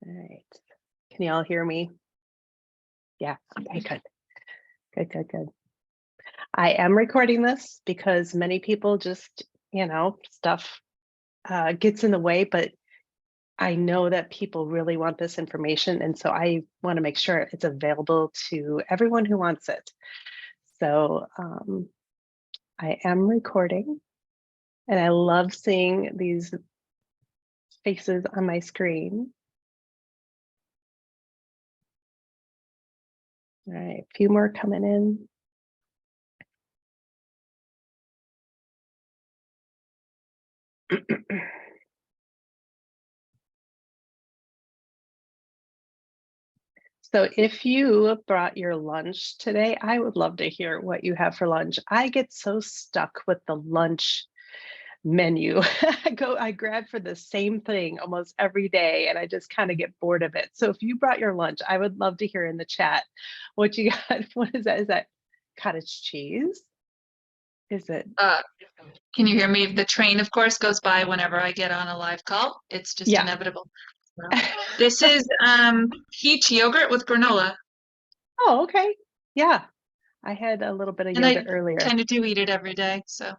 All right. Can you all hear me? Yeah. Okay, good. Good, good, good. I am recording this because many people just, stuff gets in the way, but I know that people really want this information. And so I want to make sure it's available to everyone who wants it. So I am recording and I love seeing these faces on my screen. All right, a few more coming in. So if you brought your lunch today, I would love to hear what you have for lunch. I get so stuck with the lunch menu. I grab for the same thing almost every day and I just kind of get bored of it. So if you brought your lunch, I would love to hear in the chat what you got. What is that? Is that cottage cheese? Is it? Can you hear me? The train, of course, goes by whenever I get on a live call. It's just inevitable. This is peach yogurt with granola. Oh, okay. Yeah. I had a little bit of yogurt earlier. I kind of do eat it every day, so.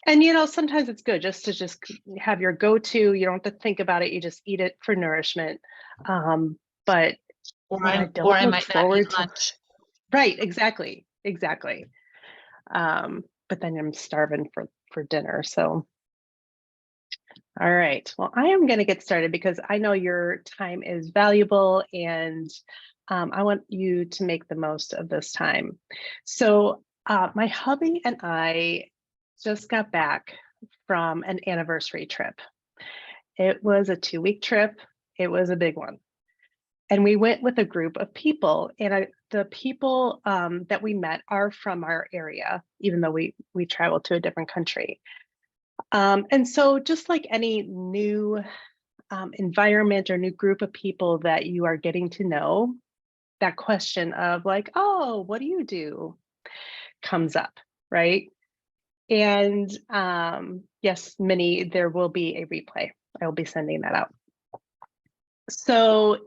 And sometimes it's good just to have your go-to. You don't have to think about it. You just eat it for nourishment. But or what I don't look might forward not eat lunch. Right, exactly. But then I'm starving for dinner. So, all right. Well, I am going to get started because I know your time is valuable and I want you to make the most of this time. So my hubby and I just got back from an anniversary trip. It was a 2-week trip. It was a big one. And we went with a group of people, and the people that we met are from our area, even though we traveled to a different country. And so just like any new environment or new group of people that you are getting to know, that question of like, oh, what do you do, comes up, right? And yes, there will be a replay. I will be sending that out. So,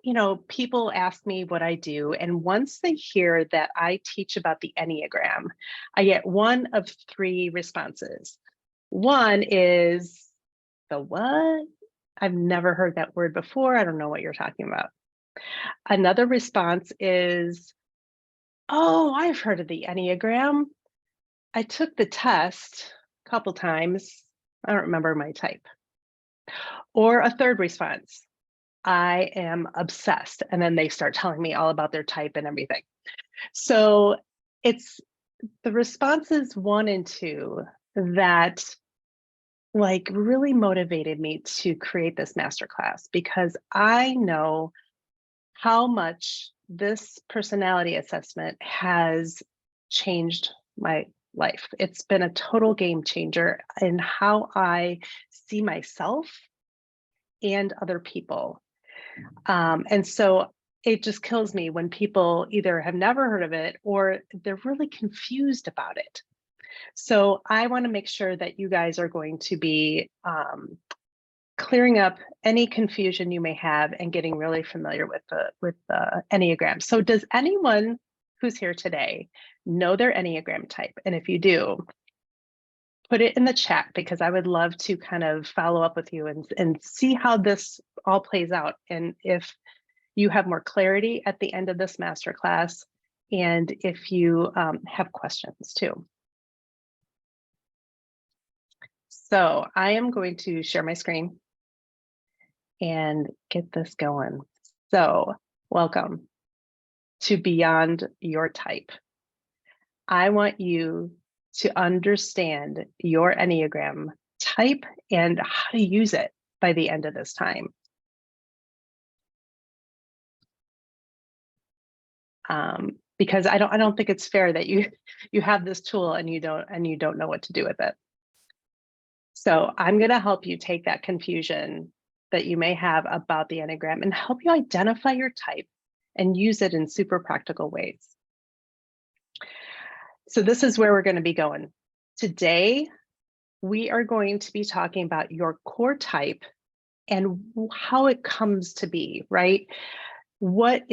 people ask me what I do, and once they hear that I teach about the Enneagram, I get one of 3 responses. One is, the what? I've never heard that word before. I don't know what you're talking about. Another response is, oh, I've heard of the Enneagram. I took the test a couple times. I don't remember my type. Or a third response, I am obsessed. And then they start telling me all about their type and everything. So it's the responses 1 and 2 that really motivated me to create this masterclass, because I know how much this personality assessment has changed my life. It's been a total game changer in how I see myself and other people. And so it just kills me when people either have never heard of it or they're really confused about it. So I want to make sure that you guys are going to be clearing up any confusion you may have and getting really familiar with the Enneagram. So does anyone who's here today know their Enneagram type? And if you do, put it in the chat, because I would love to kind of follow up with you and see how this all plays out. And if you have more clarity at the end of this masterclass, and if you have questions too. So I am going to share my screen and get this going. So welcome to Beyond Your Type. I want you to understand your Enneagram type and how to use it by the end of this time. Because I don't think it's fair that you have this tool and you don't know what to do with it. So I'm going to help you take that confusion that you may have about the Enneagram and help you identify your type and use it in super practical ways. So this is where we're going to be going. Today, we are going to be talking about your core type and how it comes to be, right? What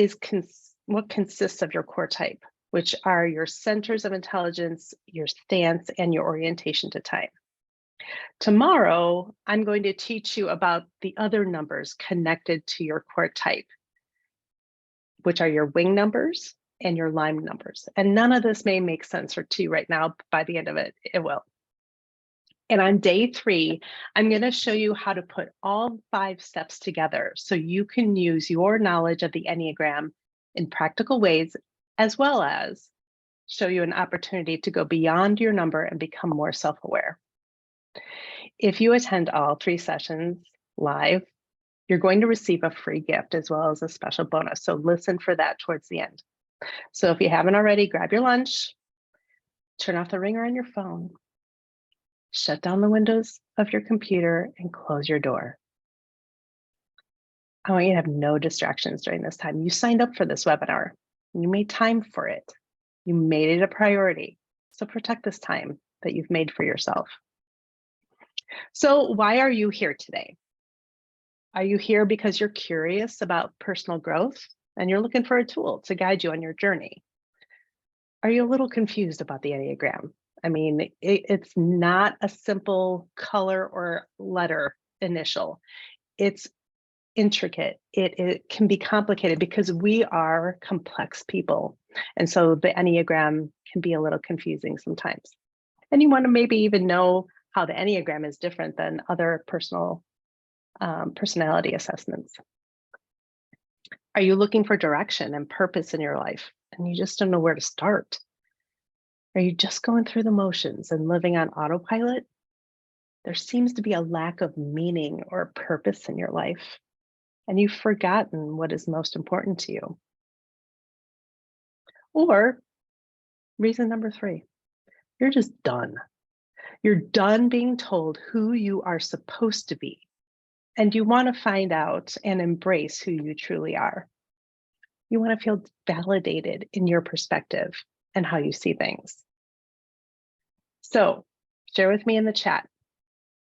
consists of your core type, which are your centers of intelligence, your stance, and your orientation to time. Tomorrow, I'm going to teach you about the other numbers connected to your core type, which are your wing numbers and your line numbers. And none of this may make sense to you right now, but by the end of it, it will. And on day 3, I'm going to show you how to put all 5 steps together so you can use your knowledge of the Enneagram in practical ways, as well as show you an opportunity to go beyond your number and become more self-aware. If you attend all 3 sessions live, you're going to receive a free gift as well as a special bonus. So listen for that towards the end. So if you haven't already, grab your lunch, turn off the ringer on your phone, shut down the windows of your computer, and close your door. I want you to have no distractions during this time. You signed up for this webinar. You made time for it. You made it a priority. So protect this time that you've made for yourself. So why are you here today? Are you here because you're curious about personal growth and you're looking for a tool to guide you on your journey? Are you a little confused about the Enneagram? I mean, it's not a simple color or letter initial. It's intricate. It can be complicated because we are complex people. And so the Enneagram can be a little confusing sometimes. And you want to maybe even know how the Enneagram is different than other personality assessments. Are you looking for direction and purpose in your life and you just don't know where to start? Are you just going through the motions and living on autopilot? There seems to be a lack of meaning or purpose in your life, and you've forgotten what is most important to you. Or reason number 3, you're just done. You're done being told who you are supposed to be, and you want to find out and embrace who you truly are. You want to feel validated in your perspective and how you see things. So share with me in the chat.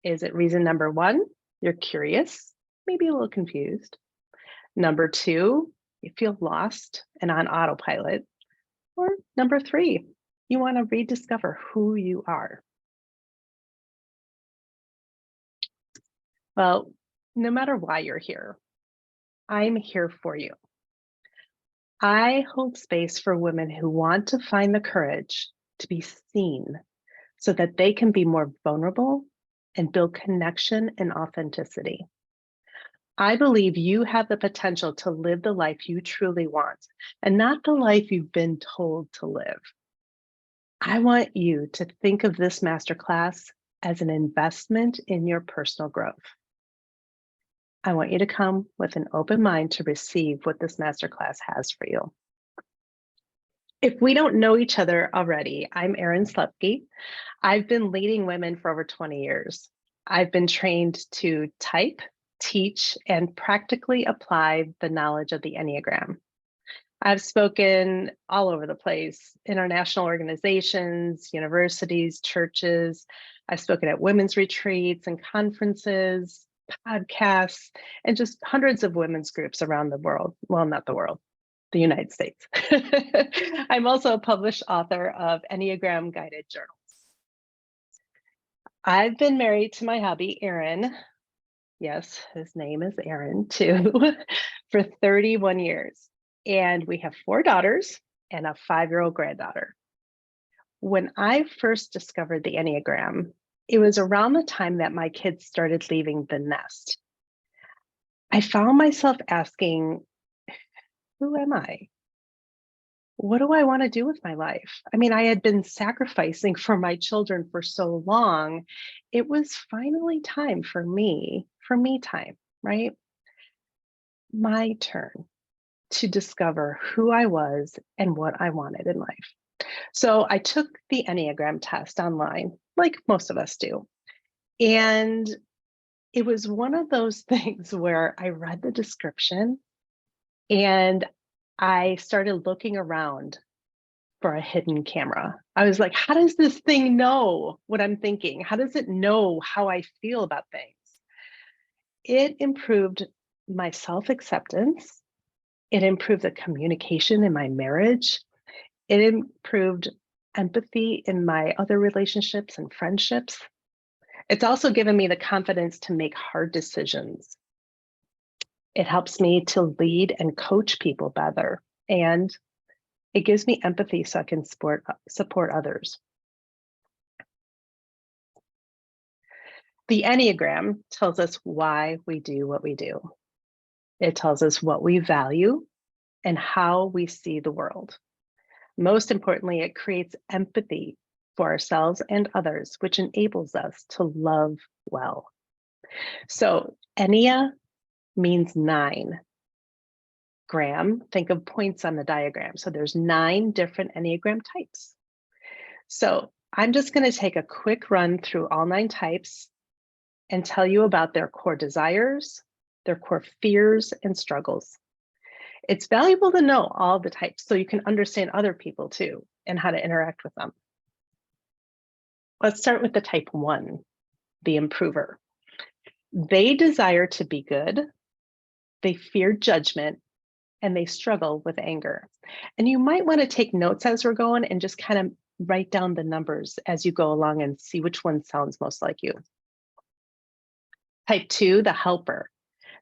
Is it reason number 1? You're curious, maybe a little confused. Number 2, you feel lost and on autopilot. Or number 3, you want to rediscover who you are. Well, no matter why you're here, I'm here for you. I hold space for women who want to find the courage to be seen so that they can be more vulnerable and build connection and authenticity. I believe you have the potential to live the life you truly want and not the life you've been told to live. I want you to think of this masterclass as an investment in your personal growth. I want you to come with an open mind to receive what this masterclass has for you. If we don't know each other already, I'm Erin Slepke. I've been leading women for over 20 years. I've been trained to type, teach, and practically apply the knowledge of the Enneagram. I've spoken all over the place, international organizations, universities, churches. I've spoken at women's retreats and conferences, podcasts, and just hundreds of women's groups around the world. Well, not the world, the United States. I'm also a published author of Enneagram guided journals. I've been married to my hubby, Aaron. Yes, his name is Aaron too, for 31 years. And we have 4 daughters and a 5-year-old granddaughter. When I first discovered the Enneagram, it was around the time that my kids started leaving the nest. I found myself asking, who am I? What do I want to do with my life? I mean, I had been sacrificing for my children for so long. It was finally time for me time, right? My turn to discover who I was and what I wanted in life. So I took the Enneagram test online, like most of us do. And it was one of those things where I read the description and I started looking around for a hidden camera. I was like, how does this thing know what I'm thinking? How does it know how I feel about things? it improved my self-acceptance. It improved the communication in my marriage. It improved empathy in my other relationships and friendships. It's also given me the confidence to make hard decisions. It helps me to lead and coach people better. And it gives me empathy so I can support others. The Enneagram tells us why we do what we do. It tells us what we value and how we see the world. Most importantly, it creates empathy for ourselves and others, which enables us to love well. So Ennea means 9. Gram, think of points on the diagram. So there's 9 different Enneagram types. So I'm just going to take a quick run through all 9 types and tell you about their core desires, their core fears and struggles. It's valuable to know all the types so you can understand other people too and how to interact with them. Let's start with the type 1, the improver. They desire to be good, they fear judgment, and they struggle with anger. And you might want to take notes as we're going and just kind of write down the numbers as you go along and see which one sounds most like you. Type 2, the helper.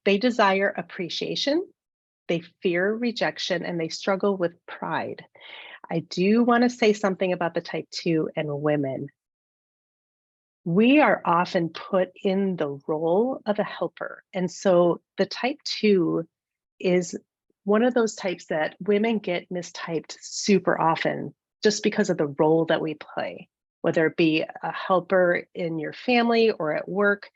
They desire appreciation, they fear rejection, and they struggle with pride. I do want to say something about the type 2 and women. We are often put in the role of a helper. And so the type 2 is one of those types that women get mistyped super often just because of the role that we play, whether it be a helper in your family or at work.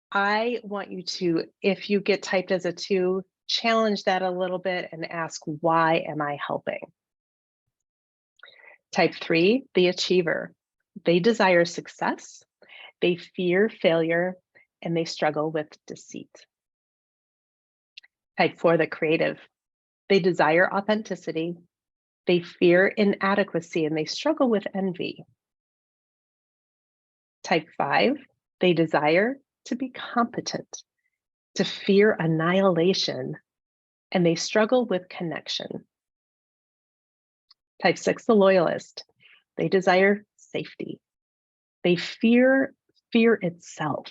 I want you to, if you get typed as a 2, challenge that a little bit and ask, why am I helping? Type 3, the achiever. They desire success, they fear failure, and they struggle with deceit. Type 4, the creative. They desire authenticity, they fear inadequacy, and they struggle with envy. Type 5, they desire to be competent, to fear annihilation, and they struggle with connection. Type 6, the loyalist. They desire safety. They fear fear itself,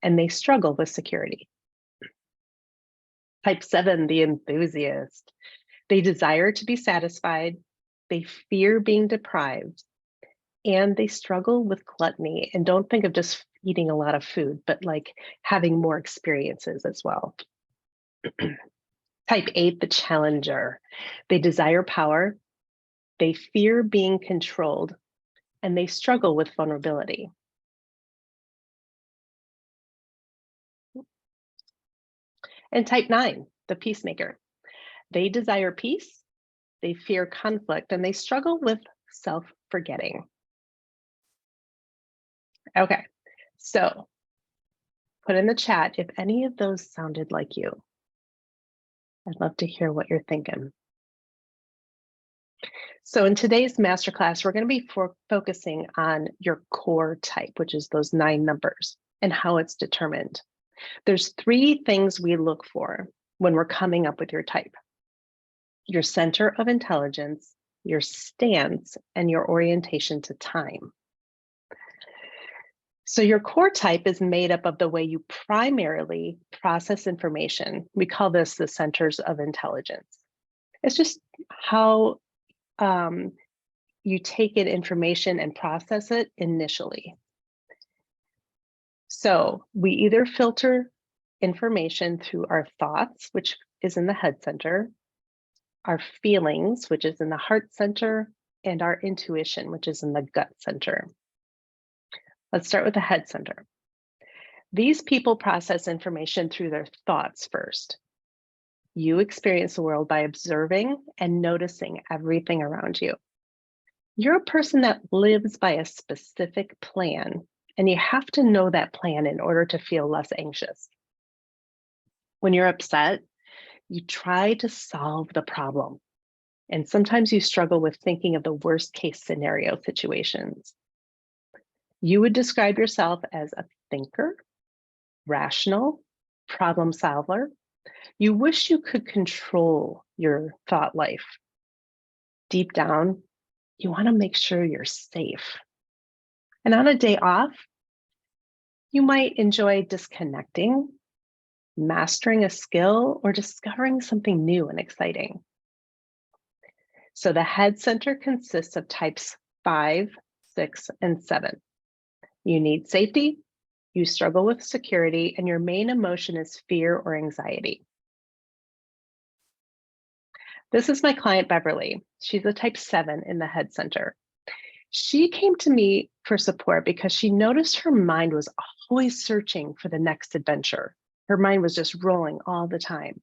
and they struggle with security. Type 7, the enthusiast. They desire to be satisfied, they fear being deprived, and they struggle with gluttony. And don't think of just eating a lot of food, but like having more experiences as well. Type 8, the challenger. They desire power, they fear being controlled, and they struggle with vulnerability. And type 9, the peacemaker. They desire peace, they fear conflict, and they struggle with self-forgetting. Okay, so put in the chat if any of those sounded like you. I'd love to hear what you're thinking. So in today's masterclass, we're going to be focusing on your core type, which is those 9 numbers, and how it's determined. There's 3 things we look for when we're coming up with your type: your center of intelligence, your stance, and your orientation to time. So your core type is made up of the way you primarily process information. We call this the centers of intelligence. It's just how you take in information and process it initially. So we either filter information through our thoughts, which is in the head center, our feelings, which is in the heart center, and our intuition, which is in the gut center. Let's start with the head center. These people process information through their thoughts first. You experience the world by observing and noticing everything around you. You're a person that lives by a specific plan, and you have to know that plan in order to feel less anxious. When you're upset, you try to solve the problem, and sometimes you struggle with thinking of the worst case scenario situations. You would describe yourself as a thinker, rational, problem solver. You wish you could control your thought life. Deep down, you want to make sure you're safe. And on a day off, you might enjoy disconnecting, mastering a skill, or discovering something new and exciting. So the head center consists of types 5, 6, and 7. You need safety, you struggle with security, and your main emotion is fear or anxiety. This is my client, Beverly. She's a type 7 in the head center. She came to me for support because she noticed her mind was always searching for the next adventure. Her mind was just rolling all the time.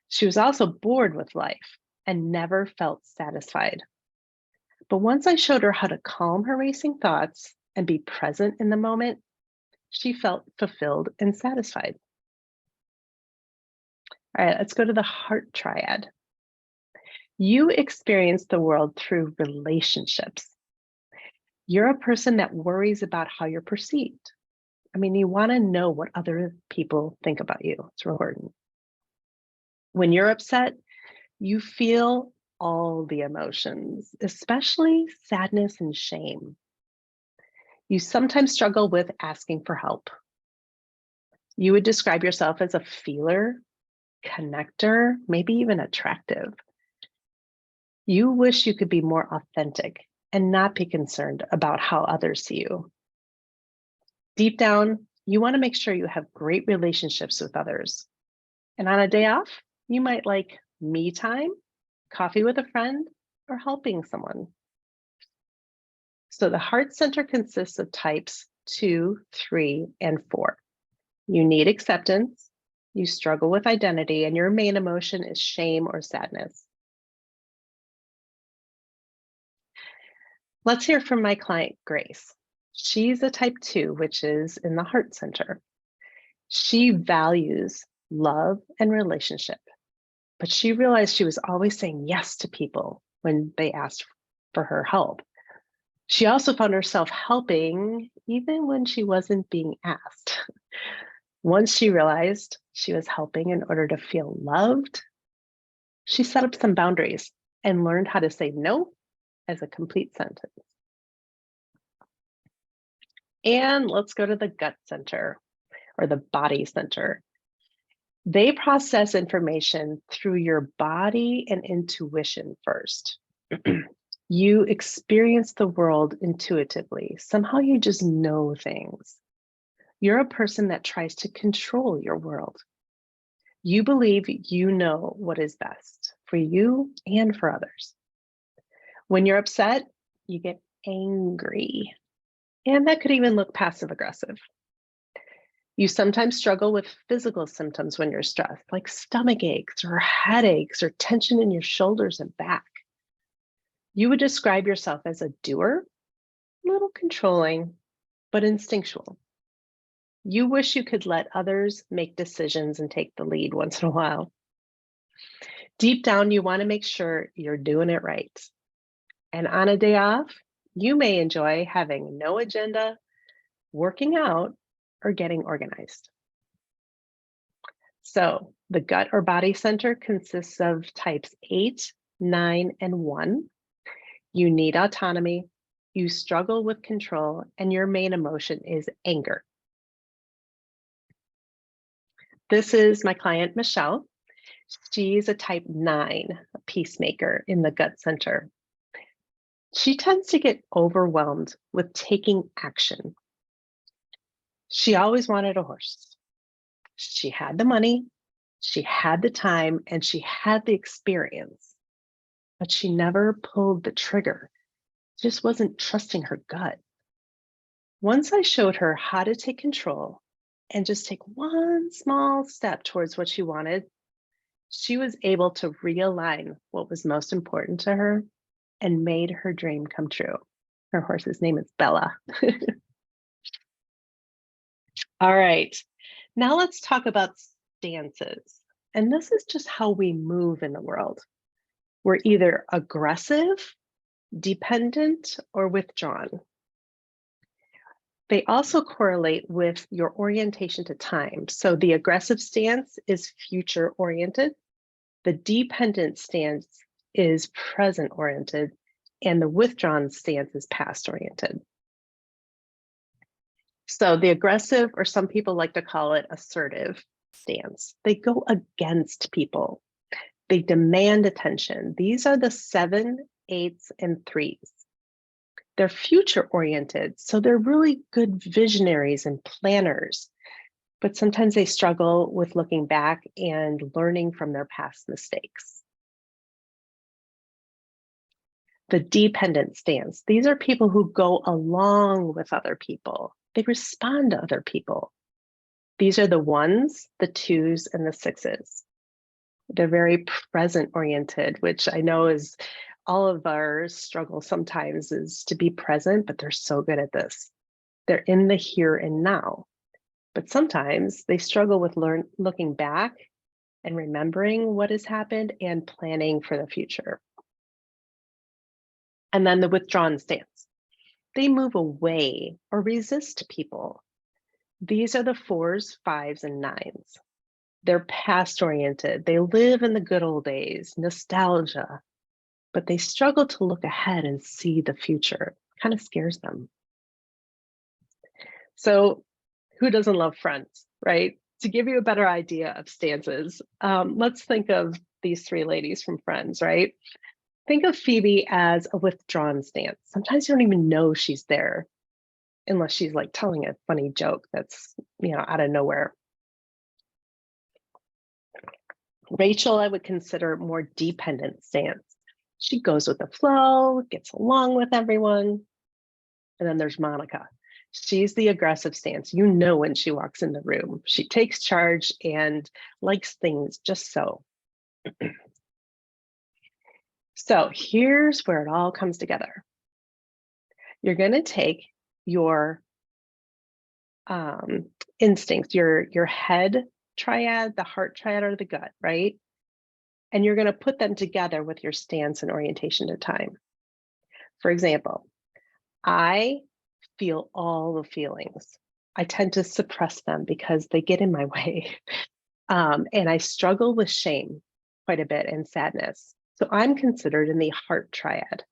She was also bored with life and never felt satisfied. But once I showed her how to calm her racing thoughts and be present in the moment, she felt fulfilled and satisfied. All right, let's go to the heart triad. You experience the world through relationships. You're a person that worries about how you're perceived. I mean, you want to know what other people think about you. It's real important. When you're upset, you feel all the emotions, especially sadness and shame. You sometimes struggle with asking for help. You would describe yourself as a feeler, connector, maybe even attractive. You wish you could be more authentic and not be concerned about how others see you. Deep down, you want to make sure you have great relationships with others. And on a day off, you might like me time, coffee with a friend, or helping someone. So the heart center consists of types 2, 3, and 4. You need acceptance, you struggle with identity, and your main emotion is shame or sadness. Let's hear from my client, Grace. She's a type 2, which is in the heart center. She values love and relationship, but she realized she was always saying yes to people when they asked for her help. She also found herself helping even when she wasn't being asked. Once she realized she was helping in order to feel loved, she set up some boundaries and learned how to say no as a complete sentence. And let's go to the gut center or the body center. They process information through your body and intuition first. You experience the world intuitively. Somehow you just know things. You're a person that tries to control your world. You believe you know what is best for you and for others. When you're upset, you get angry. And that could even look passive aggressive. You sometimes struggle with physical symptoms when you're stressed, like stomach aches or headaches or tension in your shoulders and back. You would describe yourself as a doer, a little controlling, but instinctual. You wish you could let others make decisions and take the lead once in a while. Deep down, you want to make sure you're doing it right. And on a day off, you may enjoy having no agenda, working out, or getting organized. So the gut or body center consists of types 8, 9, and 1. You need autonomy, you struggle with control, and your main emotion is anger. This is my client, Michelle. She's a type 9, a peacemaker in the gut center. She tends to get overwhelmed with taking action. She always wanted a horse. She had the money, she had the time, and she had the experience, but she never pulled the trigger. Just wasn't trusting her gut. Once I showed her how to take control and just take one small step towards what she wanted, she was able to realign what was most important to her and made her dream come true. Her horse's name is Bella. All right, now let's talk about stances. And this is just how we move in the world. We're either aggressive, dependent, or withdrawn. They also correlate with your orientation to time. So the aggressive stance is future oriented. The dependent stance is present oriented, and the withdrawn stance is past oriented. So the aggressive, or some people like to call it assertive stance, they go against people. They demand attention. These are the 7, 8s, and 3s. They're future oriented, so they're really good visionaries and planners, but sometimes they struggle with looking back and learning from their past mistakes. The dependent stance, these are people who go along with other people. They respond to other people. These are the 1s, the 2s, and the 6s. They're very present oriented, which I know is all of our struggle sometimes, is to be present, but they're so good at this. They're in the here and now, but sometimes they struggle with looking back and remembering what has happened and planning for the future. And then the withdrawn stance. They move away or resist people. These are the 4s, 5s, and 9s. They're past oriented. They live in the good old days, nostalgia, but they struggle to look ahead and see the future. It kind of scares them. So who doesn't love Friends, right? To give you a better idea of stances, let's think of these 3 ladies from Friends, right? Think of Phoebe as a withdrawn stance. Sometimes you don't even know she's there unless she's like telling a funny joke that's, out of nowhere. Rachel, I would consider more dependent stance. She goes with the flow, gets along with everyone. And then there's Monica. She's the aggressive stance. You know when she walks in the room. She takes charge and likes things just so. So here's where it all comes together. You're going to take your instincts, your head triad, the heart triad, or the gut, right? And you're going to put them together with your stance and orientation to time. For example, I feel all the feelings. I tend to suppress them because they get in my way. And I struggle with shame quite a bit and sadness. So I'm considered in the heart triad.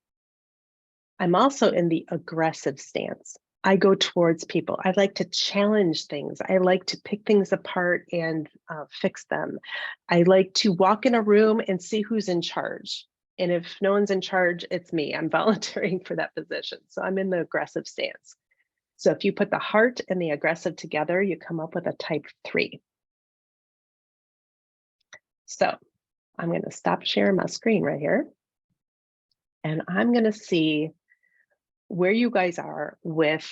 I'm also in the aggressive stance. I go towards people. I like to challenge things. I like to pick things apart and fix them. I like to walk in a room and see who's in charge. And if no one's in charge, it's me. I'm volunteering for that position. So I'm in the aggressive stance. So if you put the heart and the aggressive together, you come up with a type 3. So I'm going to stop sharing my screen right here. And I'm going to see where you guys are with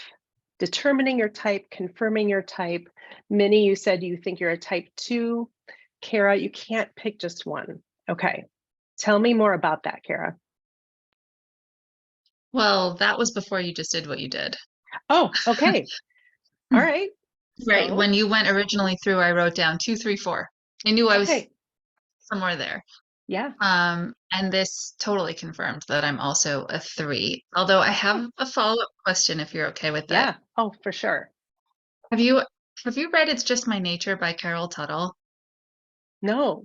determining your type, confirming your type. Minnie, you said you think you're a type 2. Kara, you can't pick just one. Okay. Tell me more about that, Kara. Well, that was before you just did what you did. Oh, okay. All right. Right. So, When you went originally through, I wrote down 2, 3, 4. I knew I was somewhere there. Yeah. And this totally confirmed that I'm also a 3. Although I have a follow-up question if you're okay with that. Yeah. Oh, for sure. Have you read It's Just My Nature by Carol Tuttle? No,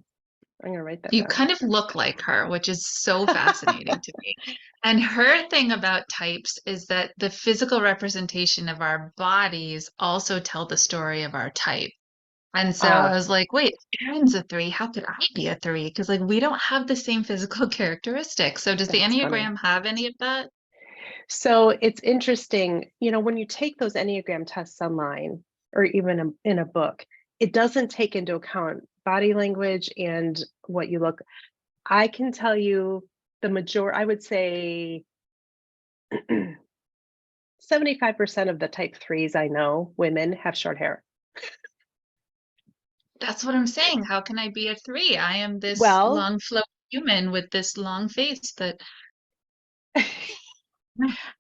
I'm gonna write that You down. kind of look like her, which is so fascinating to me. And her thing about types is that the physical representation of our bodies also tell the story of our type. And so I was like, wait, Aaron's a 3. How could I be a 3? Because we don't have the same physical characteristics. So does the That's funny. Enneagram have any of that? So it's interesting, when you take those Enneagram tests online or even in a book, it doesn't take into account body language and what you look. I can tell you I would say 75% of the type 3s I know, women, have short hair. That's what I'm saying. How can I be a 3? I am this Well, long flow human with this long face that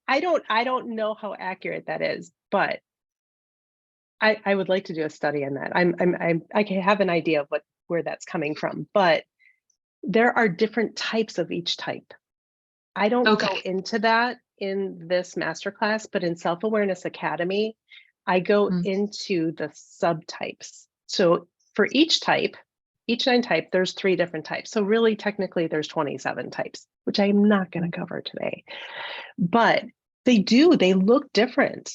I don't know how accurate that is, but I would like to do a study on that. I can have an idea of where that's coming from, but there are different types of each type. I don't go okay. into that in this masterclass, but in Self-Awareness Academy, I go into the subtypes. So for each 9 type, there's 3 different types. So really, technically, there's 27 types, which I'm not going to cover today. But they look different.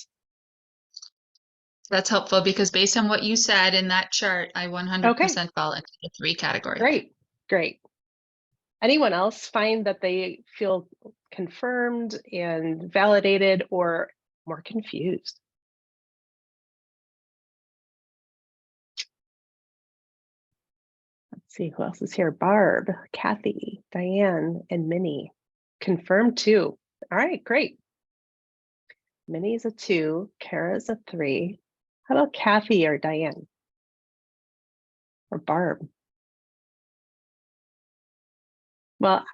That's helpful because based on what you said in that chart, I 100% fall into the 3 categories. Great. Anyone else find that they feel confirmed and validated or more confused? Let's see who else is here. Barb, Kathy, Diane, and Minnie. Confirmed too. All right, great. Minnie's a 2, Kara's a 3. How about Kathy or Diane? Or Barb? Well,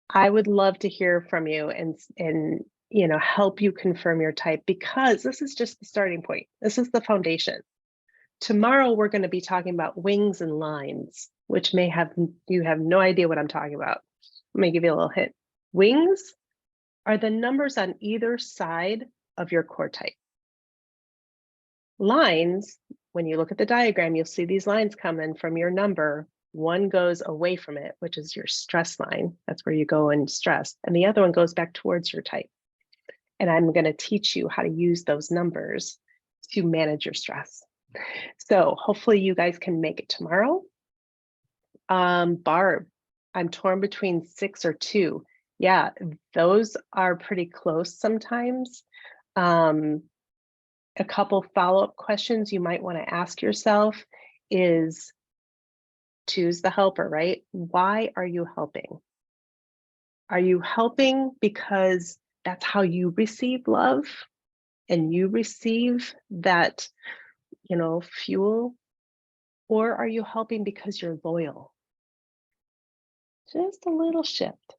I would love to hear from you and help you confirm your type, because this is just the starting point. This is the foundation. Tomorrow we're going to be talking about wings and lines, which you have no idea what I'm talking about. Let me give you a little hint. Wings are the numbers on either side of your core type. Lines, when you look at the diagram, you'll see these lines coming from your number. One goes away from it, which is your stress line. That's where you go and stress. And the other one goes back towards your type. And I'm going to teach you how to use those numbers to manage your stress. So hopefully you guys can make it tomorrow. Barb, I'm torn between 6 or 2. Yeah, those are pretty close sometimes. A couple follow-up questions you might want to ask yourself is, choose the helper, right? Why are you helping? Are you helping because that's how you receive love and you receive that, fuel? Or are you helping because you're loyal? Just a little shift.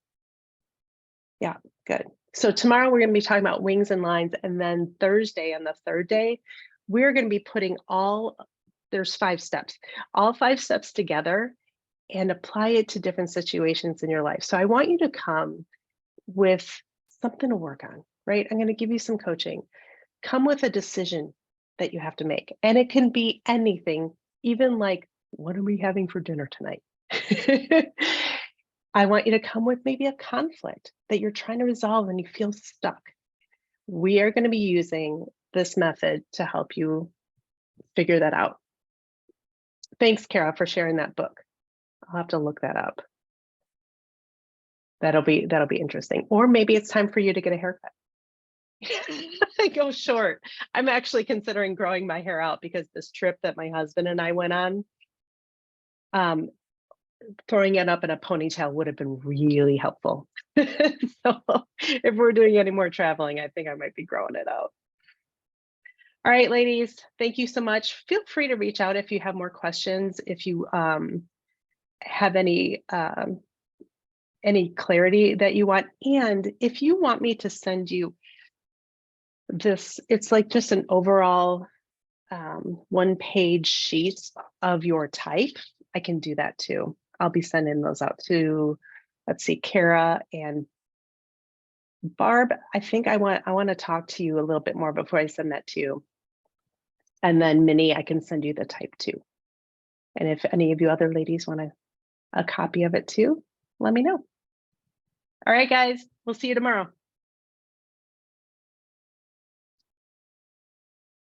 Yeah, good. So tomorrow we're going to be talking about wings and lines. And then Thursday, on the 3rd day, we're going to be putting there's 5 steps, all 5 steps together and apply it to different situations in your life. So I want you to come with something to work on, right? I'm going to give you some coaching. Come with a decision that you have to make. And it can be anything, even like, what are we having for dinner tonight? I want you to come with maybe a conflict that you're trying to resolve and you feel stuck. We are going to be using this method to help you figure that out. Thanks, Kara, for sharing that book. I'll have to look that up. That'll be interesting. Or maybe it's time for you to get a haircut. I go short. I'm actually considering growing my hair out because this trip that my husband and I went on, throwing it up in a ponytail would have been really helpful. So if we're doing any more traveling, I think I might be growing it out. All right, ladies, thank you so much. Feel free to reach out if you have more questions, if you have any clarity that you want. And if you want me to send you this, it's like just an overall 1-page sheet of your type, I can do that too. I'll be sending those out to, let's see, Kara and Barb. I think I want to talk to you a little bit more before I send that to you. And then Minnie, I can send you the type too. And if any of you other ladies want a copy of it too, let me know. All right, guys, we'll see you tomorrow.